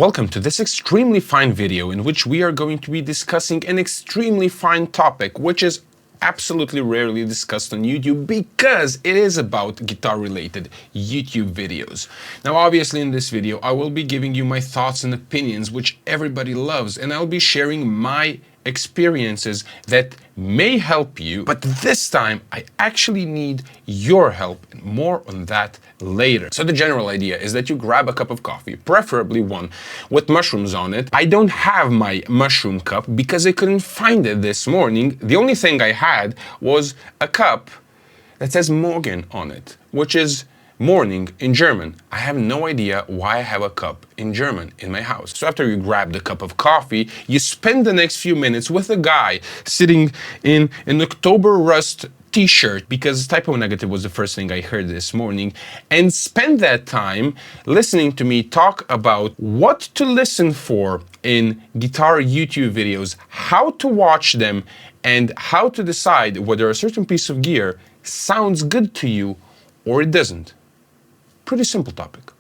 Welcome to this extremely fine video in which we are going to be discussing an extremely fine topic which is absolutely rarely discussed on YouTube because it is about guitar-related YouTube videos. Now obviously in this video I will be giving you my thoughts and opinions which everybody loves, and I'll be sharing my experiences that may help you, but this time I actually need your help, and more on that later. So the general idea is that you grab a cup of coffee, preferably one with mushrooms on it. I don't have my mushroom cup because I couldn't find it this morning. The only thing I had was a cup that says Morgen on it, which is morning in German. I have no idea why I have a cup in German in my house. So after you grab the cup of coffee, you spend the next few minutes with a guy sitting in an October Rust t-shirt, because typo negative was the first thing I heard this morning, and spend that time listening to me talk about what to listen for in guitar YouTube videos, how to watch them, and how to decide whether a certain piece of gear sounds good to you or it doesn't. Pretty simple topic.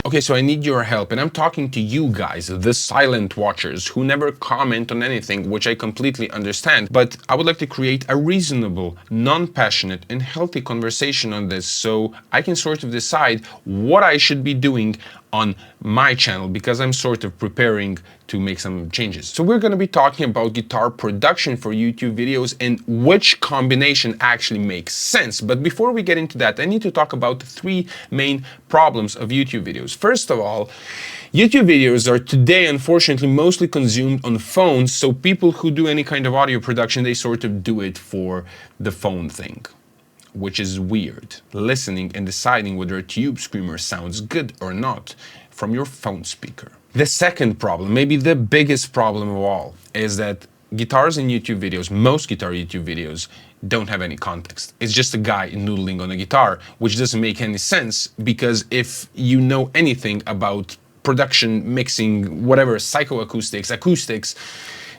Okay, so I need your help, and I'm talking to you guys, the silent watchers who never comment on anything, which I completely understand, but I would like to create a reasonable, non-passionate and healthy conversation on this so I can sort of decide what I should be doing on my channel, because I'm sort of preparing to make some changes. So we're going to be talking about guitar production for YouTube videos and which combination actually makes sense. But before we get into that, I need to talk about the three main problems of YouTube videos. First of all, YouTube videos are today unfortunately mostly consumed on phones, so people who do any kind of audio production, they sort of do it for the phone thing, which is weird. Listening and deciding whether a tube screamer sounds good or not from your phone speaker. The second problem, maybe the biggest problem of all, is that guitars in YouTube videos, most guitar YouTube videos, don't have any context. It's just a guy noodling on a guitar, which doesn't make any sense, because if you know anything about production, mixing, whatever, psychoacoustics, acoustics,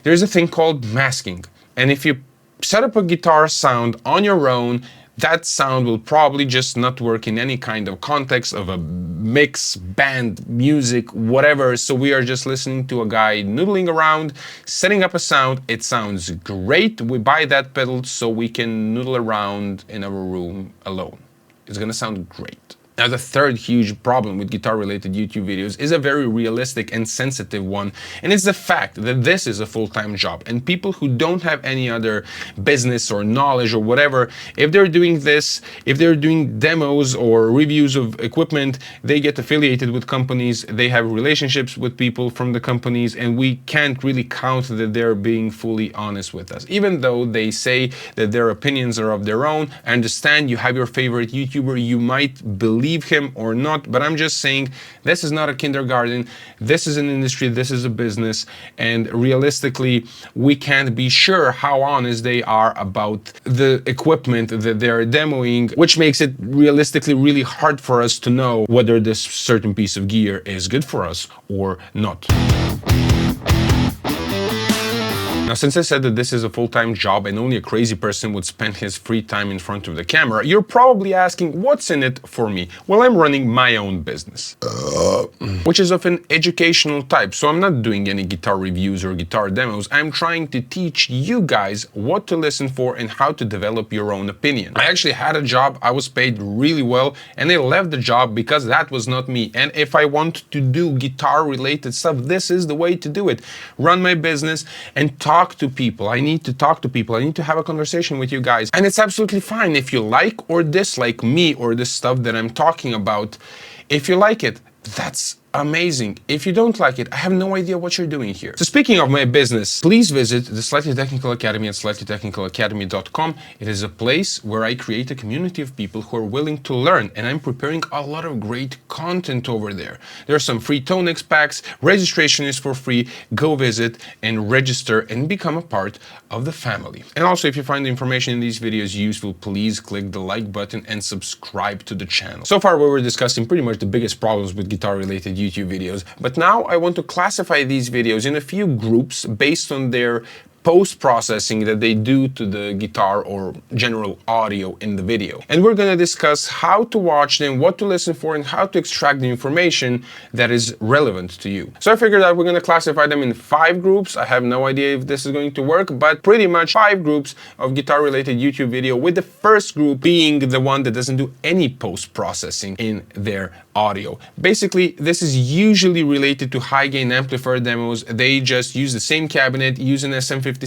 there's a thing called masking. And if you set up a guitar sound on your own, that sound will probably just not work in any kind of context of a mix, band, music, whatever. So we are just listening to a guy noodling around, setting up a sound. It sounds great. We buy that pedal so we can noodle around in our room alone. It's gonna sound great. Now, the third huge problem with guitar-related YouTube videos is a very realistic and sensitive one, and it's the fact that this is a full-time job, and people who don't have any other business or knowledge or whatever, if they're doing this, if they're doing demos or reviews of equipment, they get affiliated with companies, they have relationships with people from the companies, and we can't really count that they're being fully honest with us. Even though they say that their opinions are of their own, I understand you have your favorite YouTuber, you might believe him or not, but I'm just saying this is not a kindergarten, this is an industry, this is a business, and realistically we can't be sure how honest they are about the equipment that they're demoing, which makes it realistically really hard for us to know whether this certain piece of gear is good for us or not. Now, since I said that this is a full-time job and only a crazy person would spend his free time in front of the camera, you're probably asking, what's in it for me? Well, I'm running my own business, which is of an educational type. So I'm not doing any guitar reviews or guitar demos. I'm trying to teach you guys what to listen for and how to develop your own opinion. I actually had a job, I was paid really well, and I left the job because that was not me. And if I want to do guitar-related stuff, this is the way to do it. Run my business and talk to people. I need to talk to people. I need to have a conversation with you guys. And it's absolutely fine if you like or dislike me or the stuff that I'm talking about. If you like it, that's amazing. If you don't like it, I have no idea what you're doing here. So speaking of my business, please visit the Slightly Technical Academy at slightlytechnicalacademy.com. It is a place where I create a community of people who are willing to learn, and I'm preparing a lot of great content over there. There are some free Tonex packs, registration is for free. Go visit and register and become a part of the family. And also, if you find the information in these videos useful, please click the like button and subscribe to the channel. So far, we were discussing pretty much the biggest problems with guitar-related YouTube videos, but now I want to classify these videos in a few groups based on their post-processing that they do to the guitar or general audio in the video. And we're going to discuss how to watch them, what to listen for, and how to extract the information that is relevant to you. So I figured out we're going to classify them in 5 groups. I have no idea if this is going to work, but pretty much 5 groups of guitar-related YouTube video, with the first group being the one that doesn't do any post-processing in their audio. Basically, this is usually related to high-gain amplifier demos. They just use the same cabinet, use an SM57,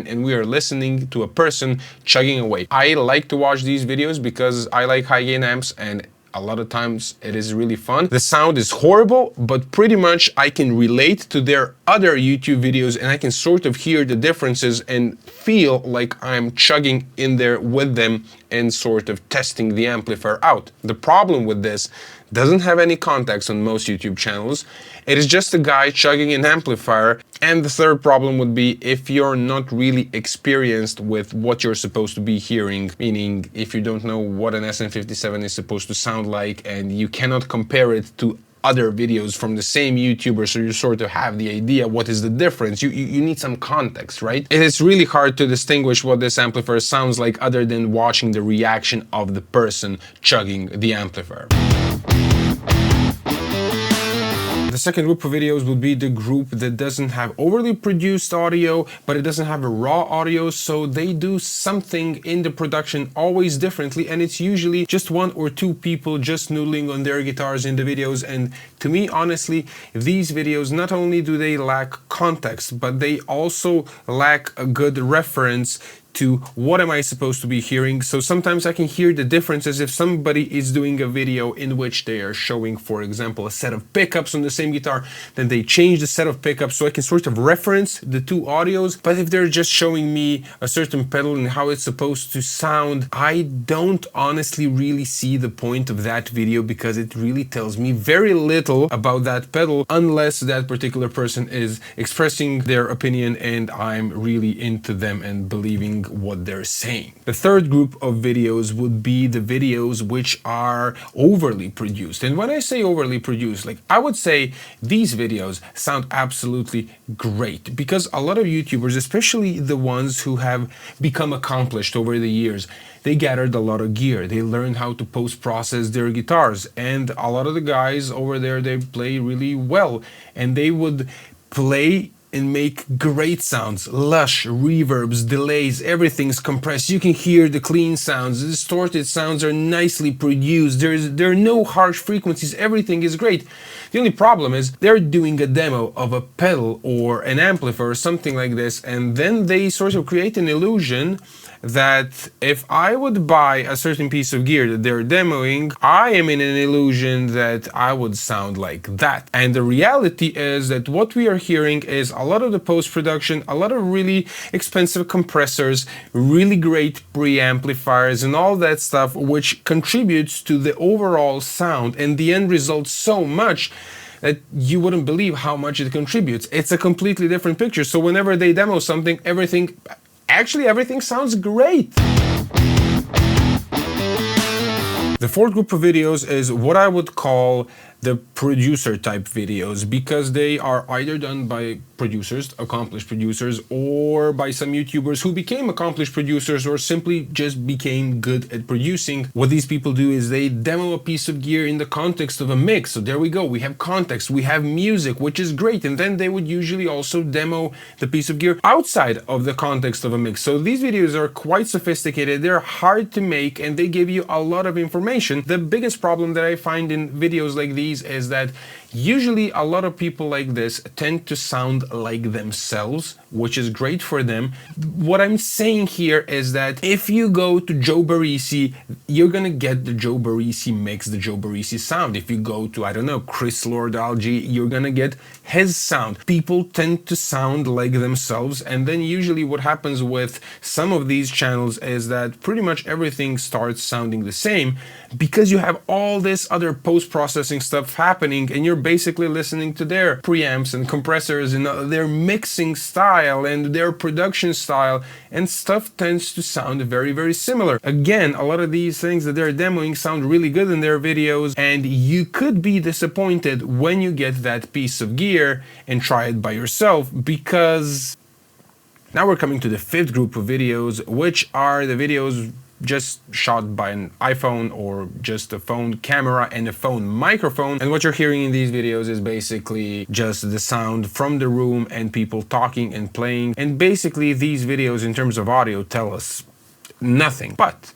and we are listening to a person chugging away. I like to watch these videos because I like high-gain amps, and a lot of times it is really fun. The sound is horrible, but pretty much I can relate to their other YouTube videos, and I can sort of hear the differences and feel like I'm chugging in there with them and sort of testing the amplifier out. The problem with this doesn't have any context on most YouTube channels. It is just a guy chugging an amplifier. And the third problem would be if you're not really experienced with what you're supposed to be hearing, meaning if you don't know what an SM57 is supposed to sound like and you cannot compare it to other videos from the same YouTuber, so you sort of have the idea what is the difference. You need some context, right? It is really hard to distinguish what this amplifier sounds like other than watching the reaction of the person chugging the amplifier. The second group of videos would be the group that doesn't have overly produced audio, but it doesn't have a raw audio, so they do something in the production always differently, and it's usually just 1 or 2 people just noodling on their guitars in the videos. And to me, honestly, these videos, not only do they lack context, but they also lack a good reference to what am I supposed to be hearing. So sometimes I can hear the differences if somebody is doing a video in which they are showing, for example, a set of pickups on the same guitar, then they change the set of pickups, so I can sort of reference the 2 audios. But if they're just showing me a certain pedal and how it's supposed to sound, I don't honestly really see the point of that video, because it really tells me very little about that pedal unless that particular person is expressing their opinion and I'm really into them and believing what they're saying. The third group of videos would be the videos which are overly produced. And when I say overly produced, like, I would say these videos sound absolutely great, because a lot of YouTubers, especially the ones who have become accomplished over the years, they gathered a lot of gear. They learned how to post-process their guitars, and a lot of the guys over there, they play really well, and they would play and make great sounds, lush, reverbs, delays, everything's compressed. You can hear the clean sounds, the distorted sounds are nicely produced, there are no harsh frequencies, everything is great. The only problem is they're doing a demo of a pedal or an amplifier or something like this, and then they sort of create an illusion that if I would buy a certain piece of gear that they're demoing, I am in an illusion that I would sound like that. And the reality is that what we are hearing is a lot of the post-production, a lot of really expensive compressors, really great preamplifiers and all that stuff, which contributes to the overall sound and the end result so much that you wouldn't believe how much it contributes. It's a completely different picture. So whenever they demo something, everything sounds great. The fourth group of videos is what I would call the producer type videos, because they are either done by producers, accomplished producers, or by some YouTubers who became accomplished producers or simply just became good at producing. What these people do is they demo a piece of gear in the context of a mix. So there we go, we have context, we have music, which is great, and then they would usually also demo the piece of gear outside of the context of a mix. So these videos are quite sophisticated, they're hard to make, and they give you a lot of information. The biggest problem that I find in videos like these is that usually a lot of people like this tend to sound like themselves, which is great for them. What I'm saying here is that if you go to Joe Barresi, you're gonna get the Joe Barresi mix, the Joe Barresi sound. If you go to, I don't know, Chris Lord-Alge, you're gonna get his sound. People tend to sound like themselves, and then usually what happens with some of these channels is that pretty much everything starts sounding the same, because you have all this other post-processing stuff happening, and you're basically listening to their preamps and compressors and their mixing style and their production style, and stuff tends to sound very, very similar. Again, a lot of these things that they're demoing sound really good in their videos, and you could be disappointed when you get that piece of gear and try it by yourself, because Now we're coming to the fifth group of videos, which are the videos just shot by an iPhone or just a phone camera and a phone microphone. And what you're hearing in these videos is basically just the sound from the room and people talking and playing. And basically these videos in terms of audio tell us nothing. But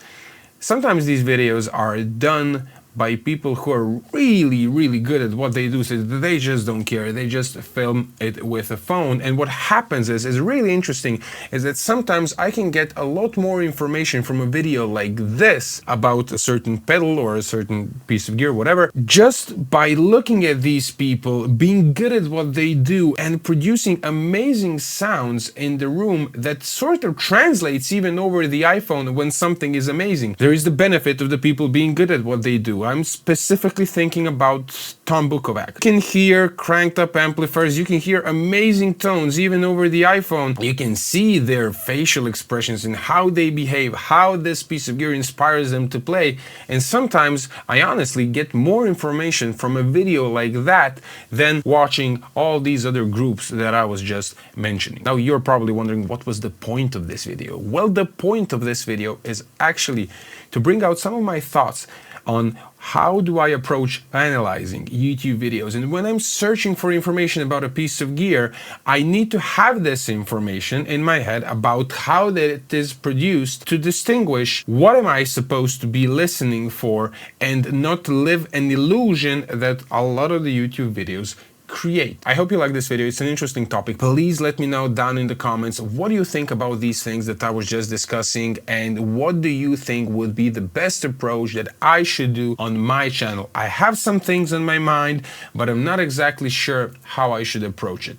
sometimes these videos are done by people who are really, really good at what they do, so they just don't care. They just film it with a phone. And what happens is really interesting, is that sometimes I can get a lot more information from a video like this about a certain pedal or a certain piece of gear, whatever, just by looking at these people being good at what they do and producing amazing sounds in the room that sort of translates even over the iPhone when something is amazing. There is the benefit of the people being good at what they do. I'm specifically thinking about Tom Bukovac. You can hear cranked up amplifiers, you can hear amazing tones even over the iPhone. You can see their facial expressions and how they behave, how this piece of gear inspires them to play. And sometimes I honestly get more information from a video like that than watching all these other groups that I was just mentioning. Now you're probably wondering, what was the point of this video? Well, the point of this video is actually to bring out some of my thoughts on how do I approach analyzing YouTube videos. And when I'm searching for information about a piece of gear, I need to have this information in my head about how that it is produced to distinguish what am I supposed to be listening for and not live an illusion that a lot of the YouTube videos create. I hope you like this video. It's an interesting topic. Please let me know down in the comments, what do you think about these things that I was just discussing, and what do you think would be the best approach that I should do on my channel? I have some things in my mind, but I'm not exactly sure how I should approach it.